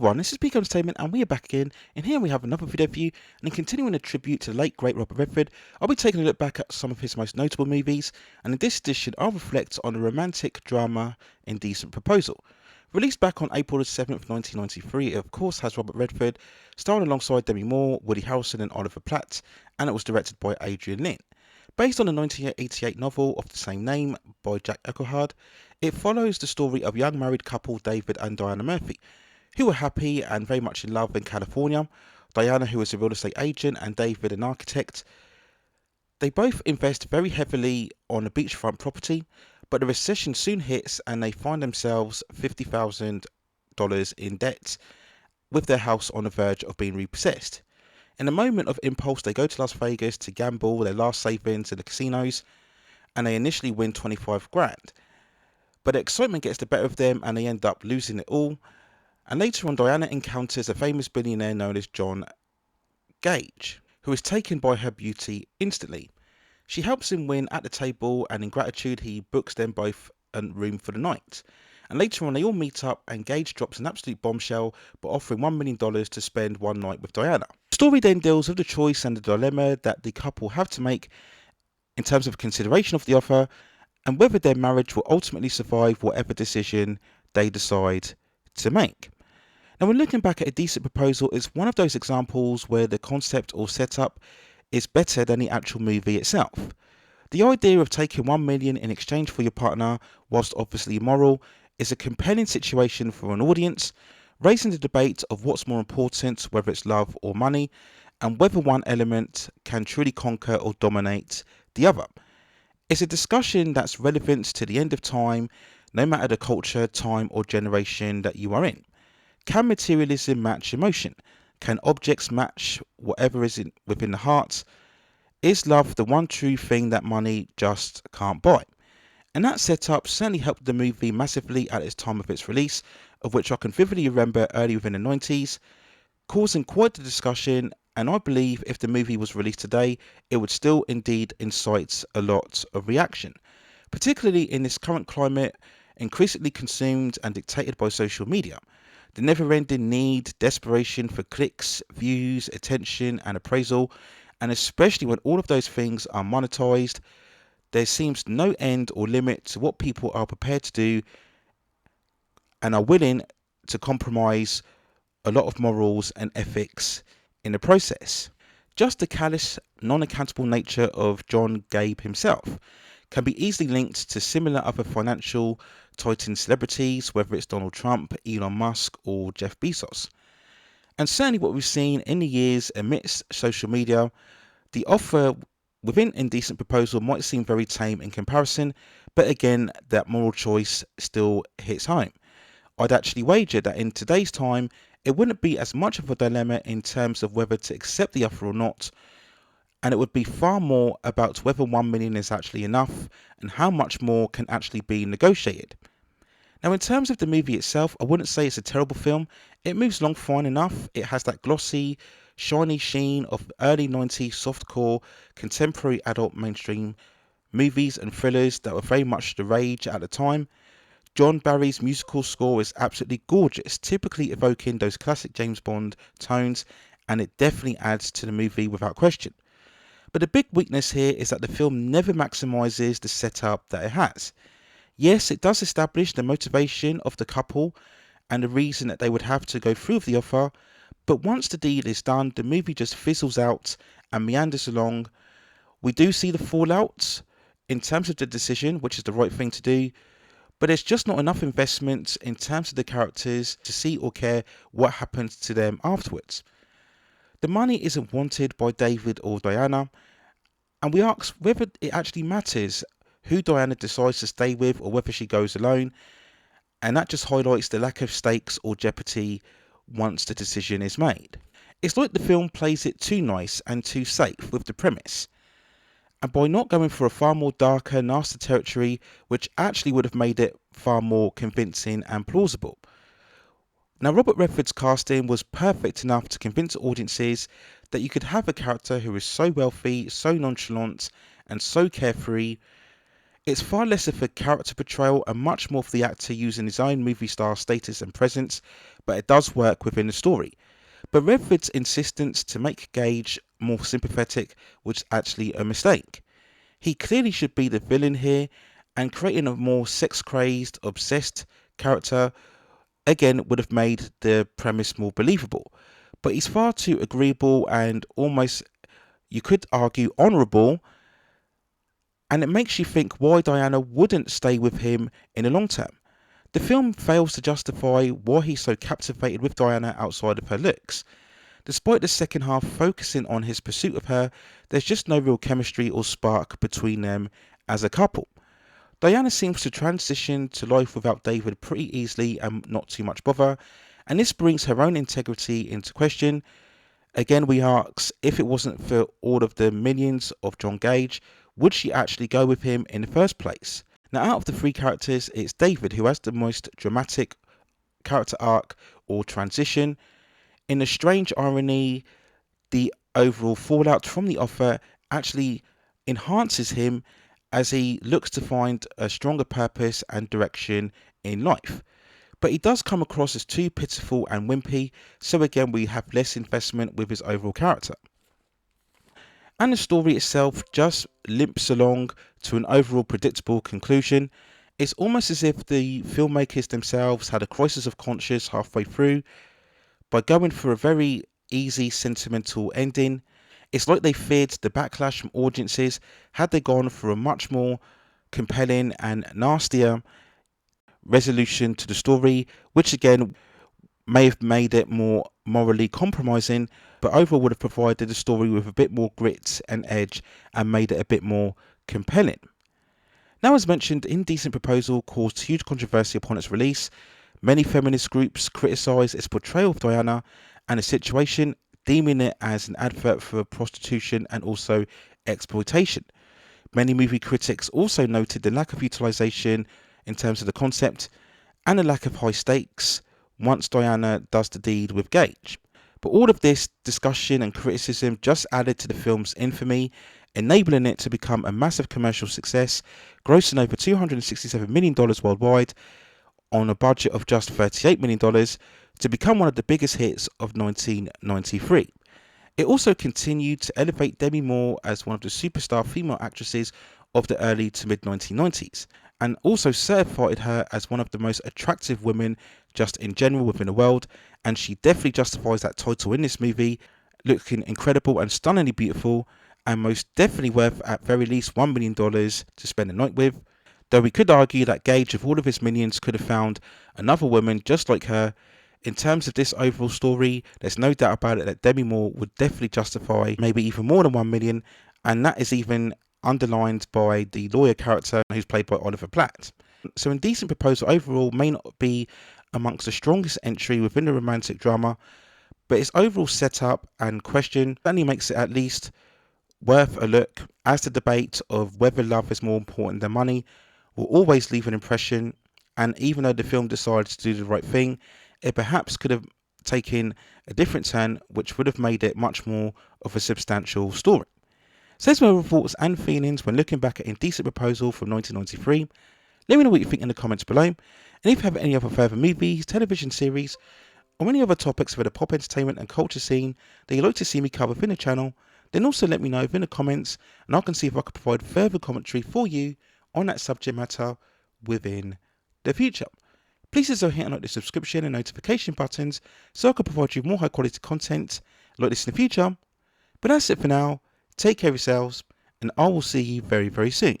everyone, this is Peak Entertainment and we are back again, and here we have another video for you, and in continuing a tribute to the late great Robert Redford, I'll be taking a look back at some of his most notable movies, and in this edition I'll reflect on the romantic drama Indecent Proposal. Released back on April the 7th, 1993, it of course has Robert Redford, starring alongside Demi, Woody Harrelson and Oliver Platt, and it was directed by Adrian Lyne. Based on the 1988 novel of the same name by Jack Eckelhard, it follows the story of young married couple David and Diana Murphy, who were happy and very much in love in California. Diana, who is a real estate agent, and David, an architect. They both invest very heavily on a beachfront property, but the recession soon hits and they find themselves $50,000 in debt, with their house on the verge of being repossessed. In a moment of impulse, they go to Las Vegas to gamble their last savings in the casinos, and they initially win 25 grand. But the excitement gets the better of them and they end up losing it all. And later on, Diana encounters a famous billionaire known as John Gabe, who is taken by her beauty instantly. She helps him win at the table, and in gratitude he books them both a room for the night. And later on they all meet up and Gage drops an absolute bombshell by offering $1 million to spend one night with Diana. The story then deals with the choice and the dilemma that the couple have to make in terms of consideration of the offer, and whether their marriage will ultimately survive whatever decision they decide to make. Now, when looking back at Indecent Proposal, it's one of those examples where the concept or setup is better than the actual movie itself. The idea of taking $1 million in exchange for your partner, whilst obviously immoral, is a compelling situation for an audience, raising the debate of what's more important, whether it's love or money, and whether one element can truly conquer or dominate the other. It's a discussion that's relevant to the end of time, no matter the culture, time, or generation that you are in. Can materialism match emotion? Can objects match whatever is within the heart? Is love the one true thing that money just can't buy? And that setup certainly helped the movie massively at its time of its release, of which I can vividly remember early within the 90s, causing quite the discussion, and I believe if the movie was released today, it would still indeed incite a lot of reaction, particularly in this current climate, increasingly consumed and dictated by social media. The never-ending need, desperation for clicks, views, attention and appraisal, and especially when all of those things are monetized, there seems no end or limit to what people are prepared to do and are willing to compromise a lot of morals and ethics in the process. Just the callous, non-accountable nature of John Gabe himself can be easily linked to similar other financial titan celebrities, whether it's Donald Trump, Elon Musk or Jeff Bezos. And certainly what we've seen in the years amidst social media, the offer within Indecent Proposal might seem very tame in comparison, but again, that moral choice still hits home. I'd actually wager that in today's time, it wouldn't be as much of a dilemma in terms of whether to accept the offer or not, and it would be far more about whether $1 million is actually enough and how much more can actually be negotiated. Now, in terms of the movie itself, I wouldn't say it's a terrible film. It moves along fine enough. It has that glossy, shiny sheen of early 90s softcore, contemporary adult mainstream movies and thrillers that were very much the rage at the time. John Barry's musical score is absolutely gorgeous, typically evoking those classic James Bond tones, and it definitely adds to the movie without question. But the big weakness here is that the film never maximizes the setup that it has. Yes, it does establish the motivation of the couple and the reason that they would have to go through with the offer, but once the deal is done, the movie just fizzles out and meanders along. We do see the fallout in terms of the decision, which is the right thing to do, but there's just not enough investment in terms of the characters to see or care what happens to them afterwards. The money isn't wanted by David or Diana, and we ask whether it actually matters who Diana decides to stay with or whether she goes alone, and that just highlights the lack of stakes or jeopardy once the decision is made. It's like the film plays it too nice and too safe with the premise, and by not going for a far more darker, nasty territory, which actually would have made it far more convincing and plausible. Now, Robert Redford's casting was perfect enough to convince audiences that you could have a character who is so wealthy, so nonchalant, and so carefree, It's far less of a character portrayal and much more of the actor using his own movie star status and presence, but it does work within the story. But Redford's insistence to make Gage more sympathetic was actually a mistake. He clearly should be the villain here, and creating a more sex-crazed, obsessed character again would have made the premise more believable. But he's far too agreeable and almost, you could argue, honourable, and it makes you think why Diana wouldn't stay with him in the long term. The film fails to justify why he's so captivated with Diana outside of her looks. Despite the second half focusing on his pursuit of her, there's just no real chemistry or spark between them as a couple. Diana seems to transition to life without David pretty easily and not too much bother, and this brings her own integrity into question. Again, we ask, if it wasn't for all of the minions of John Gage, would she actually go with him in the first place? Now, out of the three characters, it's David who has the most dramatic character arc or transition. In a strange irony, the overall fallout from the offer actually enhances him as he looks to find a stronger purpose and direction in life. But he does come across as too pitiful and wimpy, so again we have less investment with his overall character. And the story itself just limps along to an overall predictable conclusion. It's almost as if the filmmakers themselves had a crisis of conscience halfway through by going for a very easy sentimental ending. It's like they feared the backlash from audiences had they gone for a much more compelling and nastier resolution to the story, which again may have made it more morally compromising, but overall would have provided the story with a bit more grit and edge and made it a bit more compelling. Now, as mentioned, Indecent Proposal caused huge controversy upon its release. Many feminist groups criticised its portrayal of Diana and the situation, deeming it as an advert for prostitution and also exploitation. Many movie critics also noted the lack of utilisation in terms of the concept and the lack of high stakes once Diana does the deed with Gage. But all of this discussion and criticism just added to the film's infamy, enabling it to become a massive commercial success, grossing over $267 million worldwide on a budget of just $38 million to become one of the biggest hits of 1993. It also continued to elevate Demi Moore as one of the superstar female actresses of the early to mid 1990s, and also certified her as one of the most attractive women just in general within the world, and she definitely justifies that title in this movie, looking incredible and stunningly beautiful, and most definitely worth at very least $1 million to spend a night with. Though we could argue that Gage, with all of his minions, could have found another woman just like her. In terms of this overall story, there's no doubt about it that Demi Moore would definitely justify maybe even more than 1 million, and that is even underlined by the lawyer character who's played by Oliver Platt. So Indecent Proposal overall may not be amongst the strongest entry within the romantic drama, but its overall setup and question certainly makes it at least worth a look, as the debate of whether love is more important than money will always leave an impression, and even though the film decides to do the right thing, it perhaps could have taken a different turn, which would have made it much more of a substantial story. So there's my thoughts and feelings when looking back at Indecent Proposal from 1993. Let me know what you think in the comments below, and if you have any other further movies, television series, or any other topics for the pop entertainment and culture scene that you'd like to see me cover within the channel, then also let me know within the comments, and I can see if I can provide further commentary for you on that subject matter within the future. Please also hit on the subscription and notification buttons so I can provide you more high quality content like this in the future. But that's it for now. Take care of yourselves, and I will see you very, very soon.